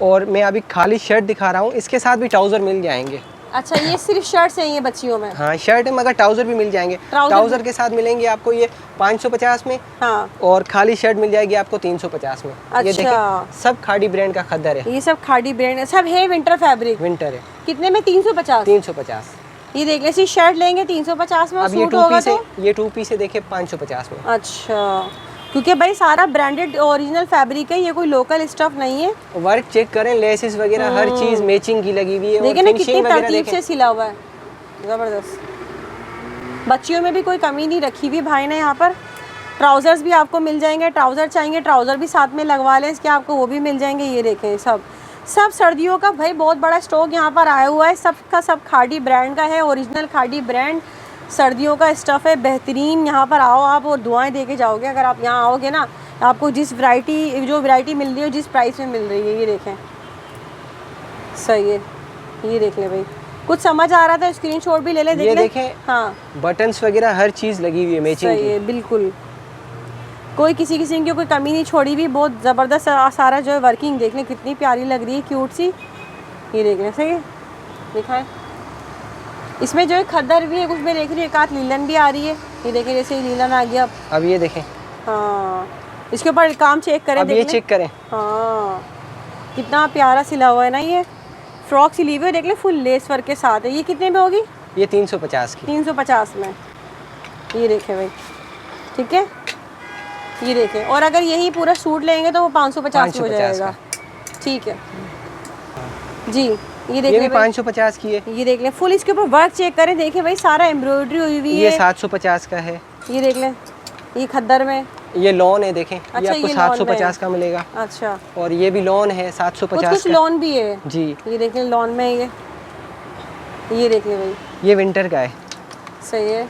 और मैं अभी खाली शर्ट दिखा रहा हूँ, इसके साथ भी ट्राउज़र मिल जाएंगे। अच्छा, ये सिर्फ शर्ट्स हैं ये बच्चियों में? हाँ शर्ट है, मगर ट्राउज़र भी मिल जाएंगे। ट्राउज़र के साथ मिलेंगे आपको ये 550 में, हाँ, और खाली शर्ट मिल जाएगी आपको 350 में। ये अच्छा। देखें, सब खाड़ी ब्रांड का खद्दर है, ये सब खाड़ी ब्रांड है, सब है विंटर फैब्रिक। विंटर है। कितने में? 350। 350। ये देख ले, इसी शर्ट लेंगे 350 में, और अब ये सूट 2 होगा पीस है, तो ये 2 पीस है, देखिए 550 में। अच्छा, क्योंकि भाई सारा ब्रांडेड ओरिजिनल फैब्रिक है, ये कोई लोकल स्टफ नहीं है। वर्क चेक करें, लेसेस वगैरह हर चीज मैचिंग की लगी हुई है। देखें ना कितनी तरतीब देखें। से सिला हुआ है, ज़बरदस्त। बच्चियों में भी कोई कमी नहीं रखी हुई भाई ने यहाँ पर। ट्राउज़र्स भी आपको मिल जाएंगे, ट्राउज़र चाहिए ट्राउज़र भी साथ में लगवा लें इसके, आपको वो भी मिल जाएंगे। ये देखें, सब सर्दियों का भाई बहुत बड़ा स्टॉक यहाँ पर आया हुआ है, सब का सब खाड़ी ब्रांड का है, ओरिजिनल खाड़ी ब्रांड सर्दियों का स्टफ़ है, बेहतरीन। यहाँ पर आओ आप और दुआएं दे के जाओगे अगर आप यहाँ आओगे ना। आपको जिस वैरायटी मिल रही है, जिस प्राइस में मिल रही है, ये देखें, सही है। ये देख लें भाई, कुछ समझ आ रहा था स्क्रीनशॉट भी ले ले, ये देखें, हाँ बटन्स वगैरह हर चीज लगी हुई है मैचिंग सही है, बिल्कुल कोई किसी की कोई कमी नहीं छोड़ी भी। बहुत ज़बरदस्त सारा जो है वर्किंग देख लें, कितनी प्यारी लग रही है, क्यूट सी। ये देख लें, सही है, दिखाएं। इसमें जो है खद्दर भी है, कुछ में देख रही है, एक आध लीलन भी आ रही है। ये देखें, जैसे लीलन आ गया अब ये देखें, हाँ, इसके ऊपर काम चेक करें, अब ये चेक करें, हाँ कितना प्यारा सिला हुआ है ना। ये फ्रॉक सिली हुई है, देख लें, फुल लेस वर्क के साथ है। ये कितने में होगी? ये 350 की। 350 में। ये देखें भाई, ठीक है, ये देखें। और अगर यही पूरा सूट लेंगे तो वो 550 में हो जाएगा, ठीक है जी। ये देख ये लें भी 550 की है। ये देख लें, फुल इसके ऊपर वर्क चेक करें, देखें भाई सारा एम्ब्रॉयडरी हुई हुई है। ये 750 का है। ये देख लें, ये खद्दर में, ये लॉन है, देखें। अच्छा, ये आपको ये 750 का मिलेगा। अच्छा, और ये भी लॉन है 750 कुछ का। लॉन भी है जी। ये देख लें, लॉन में ये देख लें भाई, ये विंटर का है, सही है।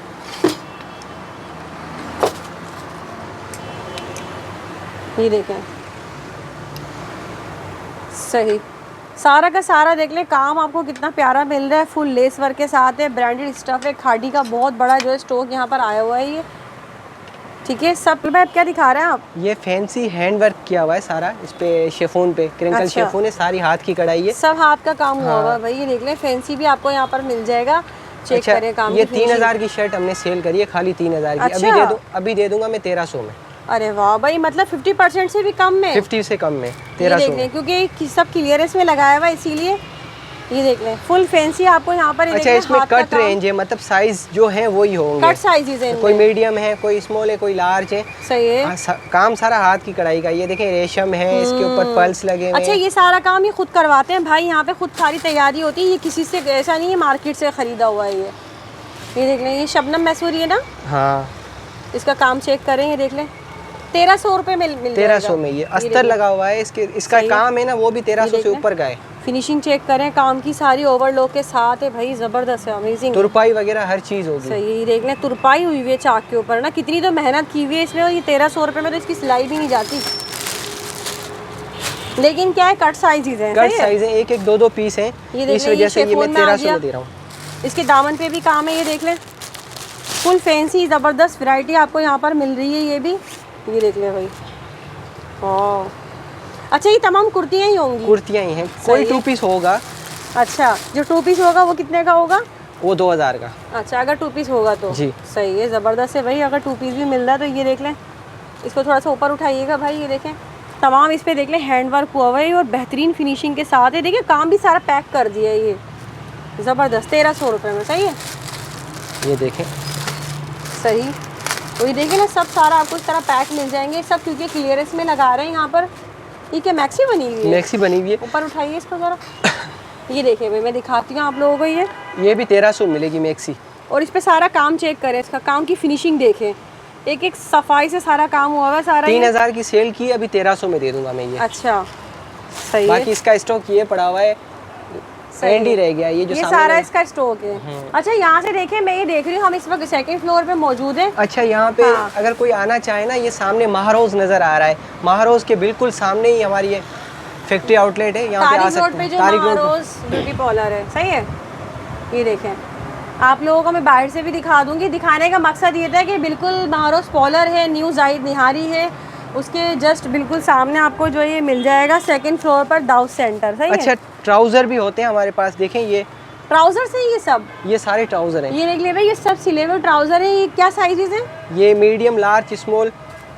ये देखें, सही, सारा का सारा देख लें, काम आपको कितना प्यारा मिल रहा है, फुल लेस वर्क के साथ है, ब्रांडेड स्टफ है, खाड़ी का बहुत बड़ा जो है स्टॉक यहाँ पर आया हुआ है ये, ठीक है। सब में क्या दिखा रहे हैं आप? ये फैंसी हैंड वर्क किया हुआ है सारा, इस पे शेफोन पे क्रिंकल अच्छा। शेफोन है, सारी हाथ की कढ़ाई है, सब हाथ का काम हुआ हाँ। हुआ है भाई। ये देख लें, फैंसी भी आपको यहाँ पर मिल जाएगा, चेक अच्छा, करें काम ये की finishing। 3000 की शर्ट हमने सेल करी है, खाली 3000 की। अच्छा। अभी दे दूंगा मैं 1300 में। अरे वाह भाई, मतलब 50% से भी कम में? 50 से कम में ये 1300 देख लें, क्योंकि सब क्लियरेंस में लगाया हुआ है इसीलिए। ये देख लें, फुल फैंसी आपको यहाँ पर। अच्छा, इसमें कट रेंज है, मतलब साइज जो है वही होंगे, कट साइजेस हैं, कोई मीडियम है, कोई स्मॉल है, कोई लार्ज है। सही है। काम सारा हाथ की कढ़ाई का। ये देखें, रेशम है, इसके ऊपर पर्ल्स लगे हुए अच्छा, हैं। ये सारा काम ये खुद करवाते हैं भाई, यहाँ पे खुद सारी तैयारी होती है, ये किसी से ऐसा नहीं है मार्केट से ख़रीदा हुआ है ये देख लें, ये शबनम मैसूरी है ना, हाँ, इसका काम चेक करें, ये देख लें, 1300 रुपये में मिल 1300 में। ये अस्तर लगा हुआ है, इसका काम है ना, वो भी 1300 से ऊपर का है। फिनिशिंग चेक करें, काम की सारी ओवरलॉक के साथ है भाई, ज़बरदस्त है, अमेजिंग। तुरपाई वगैरह हर चीज़ होगी। सही, ये देख लें, तुरपाई हुई हुई है चाक के ऊपर ना, कितनी तो मेहनत की हुई है इसमें, और ये 1300 रुपये में तो इसकी सिलाई भी नहीं जाती। लेकिन क्या है, कट साइजेज हैं, कट साइज है, एक एक दो दो पीस हैं, ये देख इस लें, वजह से ये मैं शेफोन में आ 1300 में दे रहा हूँ। इसके दामन पे भी काम है, ये देख लें, फुल फैंसी ज़बरदस्त वैरायटी आपको यहाँ पर मिल रही है। ये भी, ये देख लें भाई, ओह अच्छा, ये तमाम कुर्तियाँ ही होंगी? कुर्तियाँ ही हैं, कोई 2 पीस होगा। अच्छा, जो 2 पीस होगा वो कितने का होगा? वो 2000 का। अच्छा, अगर 2 पीस होगा तो जी सही है, ज़बरदस्त है भाई। अगर 2 पीस भी मिल रहा है तो ये देख लें, इसको थोड़ा सा ऊपर उठाइएगा भाई, ये देखें, तमाम इस पे देख लें हैंड वर्क हुआ हुआ है और बेहतरीन फिनिशिंग के साथ है। देखिए, काम भी सारा पैक कर दिया है, ये ज़बरदस्त, 1300 रुपये में, सही है। ये देखें, सही, तो ये देखिए ना, सब सारा आपको इस तरह पैक मिल जाएंगे सब, क्योंकि क्लियरेंस में लगा रहे हैं यहाँ पर। ये क्या मैक्सी बनी हुई है? मैक्सी बनी हुई है। ऊपर उठाइए इसको ज़रा, ये देखिए भाई, मैं दिखाती हूँ आप लोगों को। ये भी 1300 मिलेगी मैक्सी। और इस पे सारा काम चेक करें, इसका काम की फिनिशिंग देखें, एक एक सफाई से सारा काम हुआ है सारा। 3000 की सेल की, अभी 1300 में दे दूंगा मैं ये। अच्छा, सही है। बाकी इसका स्टॉक ये पड़ा हुआ है, एंड ही रह गया ये जो ये सामने सारा इसका स्टॉक है। अच्छा यहाँ से देखें, मैं ये देख रही हूँ हम इस वक्त सेकंड फ्लोर पे मौजूद है। अच्छा यहाँ पे हाँ। अगर कोई आना चाहे ना, ये सामने महारोज नजर आ रहा है, महारोज के बिल्कुल सामने ही हमारी ये फैक्ट्री आउटलेट है, यहाँ पे आ तारिक रोड सकते पे हैं। जो तारिक रोड महारोज ब्यूटी पार्लर है, सही है। ये देखें, आप लोगों को मैं बाहर से भी दिखा दूंगी। दिखाने का मकसद ये था कि बिल्कुल महारोज पार्लर है, न्यू जाहिद निहारी है, उसके जस्ट बिल्कुल सामने आपको जो ये मिल जाएगा सेकंड फ्लोर पर दाऊद सेंटर, सही है। अच्छा ट्राउजर भी होते हैं हमारे पास, देखें ये ट्राउजर से ये सब, ये सारे ट्राउजर हैं। ये देख ले भाई, ये सब सिले हुए ट्राउजर है। ये क्या साइजेस है? ये मीडियम, लार्ज, स्मॉल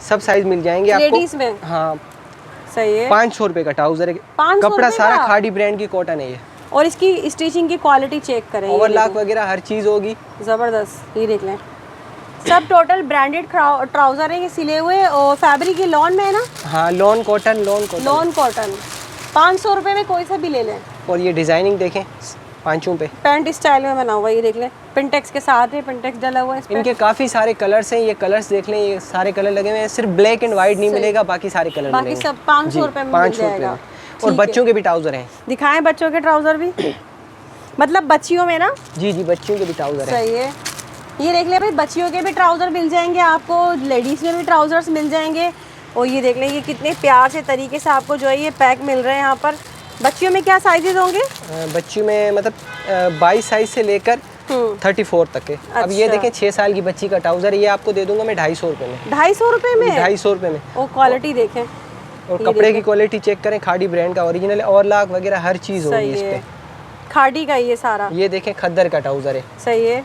सब साइज मिल जाएंगे आपको। लेडीज में? हाँ, सही है। 500 रुपए का ट्राउजर है। 500 कपड़ा रुपए सारा का? खादी ब्रांड की कॉटन है ये। और इसकी स्टिचिंग की क्वालिटी चेक करें, ये ओवरलॉक देखो। वगैरह हर चीज होगी। ज़बरदस्त, ये देख लें, सब टोटल ब्रांडेड ट्राउजर हैं ये सिले हुए, और फैब्रिक ये लॉन में है ना? हाँ, lawn cotton, lawn cotton. Lawn cotton. 500 रुपए में कोई सा भी ले लें। और ये डिजाइनिंग देखें पांचों पे, पैंट स्टाइल में बना हुआ, ये देख लें, पिंटेक्स के साथ है, पिंटेक्स डला हुआ है इस पे। इनके काफी सारे कलर्स हैं। ये कलर्स देख लें, ये सारे कलर लगे हुए हैं। सिर्फ ब्लैक एंड व्हाइट नहीं मिलेगा, बाकी सारे कलर बाकी मिलेंगे। सब 500 रुपए में मिल 500 रुपए जाएगा। में। और ठीक बच्चों के भी ट्राउजर हैं। दिखाएं बच्चों के ट्राउजर भी, मतलब बच्चियों में ना? जी जी, बच्चों के भी ट्राउजर हैं। सही है। ये देख ले भाई, बच्चियों के भी ट्राउजर मिल जाएंगे आपको, लेडीज में भी ट्राउजर्स मिल जाएंगे। और ये देख लें, ये कितने प्यार से तरीके से आपको जो है ये पैक मिल रहे हैं यहाँ पर। बच्चियों में क्या साइजेस होंगे? बच्चियों में मतलब 22 साइज से लेकर 34 तक है। अब ये अच्छा। देखें 6 साल की बच्ची का ट्राउजर है, ये आपको दे दूंगा मैं 250 रुपए में। 250 रुपए में? 250 रुपए में। और क्वालिटी देखें, और कपड़े की क्वालिटी चेक करें, खादी ब्रांड का ओरिजिनल, ओवरलॉक वगैरह हर चीज होगी सही इस है। पे। खादी का ये सारा, ये देखें खद्दर का ट्राउजर है, सही है।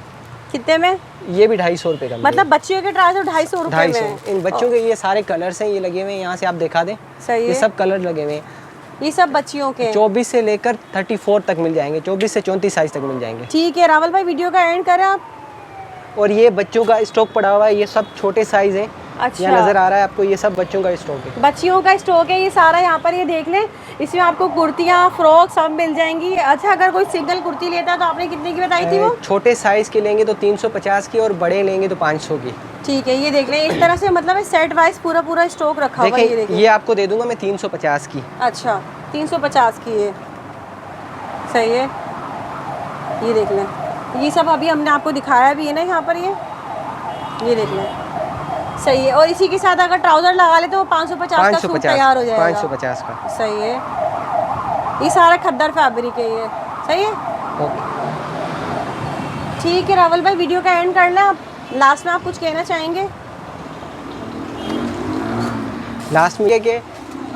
कितने में? ये भी 250 रुपए का। मतलब बच्चियों के ट्राउजर 250 रुपए में? 250। इन बच्चों के ये सारे कलर्स हैं, ये लगे हुए हैं, यहाँ से आप दिखा दें। सही ये है। सब कलर लगे हुए हैं। ये सब बच्चियों के? 24 से लेकर 34 तक मिल जाएंगे, 24 से 34 साइज तक मिल जाएंगे। ठीक है रावल भाई, वीडियो का एंड करें आप। और ये बच्चों का स्टॉक पड़ा हुआ है, ये सब छोटे साइज है। अच्छा, यहाँ नजर आ रहा है आपको, ये सब बच्चों का स्टॉक है। बच्चियों का स्टॉक है ये सारा यहाँ पर, ये देख लें। इसमें आपको कुर्तियाँ, फ्रॉक सब मिल जाएंगी। अच्छा, अगर कोई सिंगल कुर्ती लेता है तो आपने कितने की बताई थी वो? छोटे साइज के लेंगे तो 350 की, और बड़े लेंगे तो 500 की। ठीक है, ये देख लें, इस तरह से मतलब सेट वाइज पूरा पूरा स्टॉक रखा हुआ है। ये देखें, देखें, ये आपको दे दूंगा मैं 350 की। अच्छा 350 की है, सही है। ये देख लें, ये सब अभी हमने आपको दिखाया भी है ना यहाँ पर, ये देख लें, सही है। और इसी के साथ अगर ट्राउजर लगा ले तो वो 550 का सूट तैयार हो जाएगा। 550 का, सही है। ये सारा खद्दर फैब्रिक है ये, सही है। ओके। ठीक है रावल भाई, वीडियो का एंड कर लें आप। लास्ट में आप कुछ कहना चाहेंगे? लास्ट में ये कि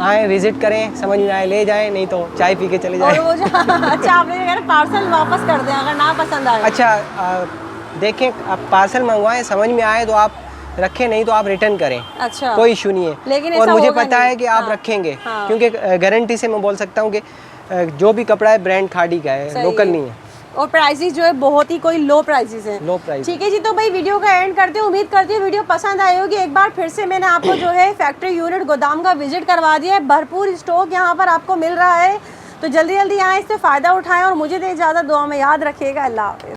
आए, विजिट करें, समझ में आए ले जाएं, नहीं तो चाय पी के चले और जाएं। वो जो अच्छा, आपने कहा पार्सल वापस कर दें अगर ना पसंद आए। अच्छा, देखें, आप पार्सल मंगवाएं, समझ में आए तो आप रखें, नहीं तो आप रिटर्न करें, अच्छा, कोई इशू नहीं है। लेकिन और ऐसा मुझे होगा पता नहीं। है कि आप हाँ, रखेंगे, हाँ। क्योंकि गारंटी से मैं बोल सकता हूँ कि जो भी कपड़ा है ब्रांड खादी का है, सही लोकल है। नहीं है। और प्राइसेस जो है बहुत ही कोई लो प्राइसेस हैं। लो प्राइस। ठीक है जी, तो भाई वीडियो का एंड करते हैं। उम्मीद करती हूँ वीडियो पसंद आई होगी। एक बार फिर से मैंने आपको जो है फैक्ट्री यूनिट गोदाम का विजिट करवा दिया है। भरपूर स्टॉक यहाँ पर आपको मिल रहा है, तो जल्दी जल्दी यहाँ इससे फ़ायदा उठाएं और मुझे दे इजाज़त। दुआ में याद रखिएगा। अल्लाह हाफ़िज़।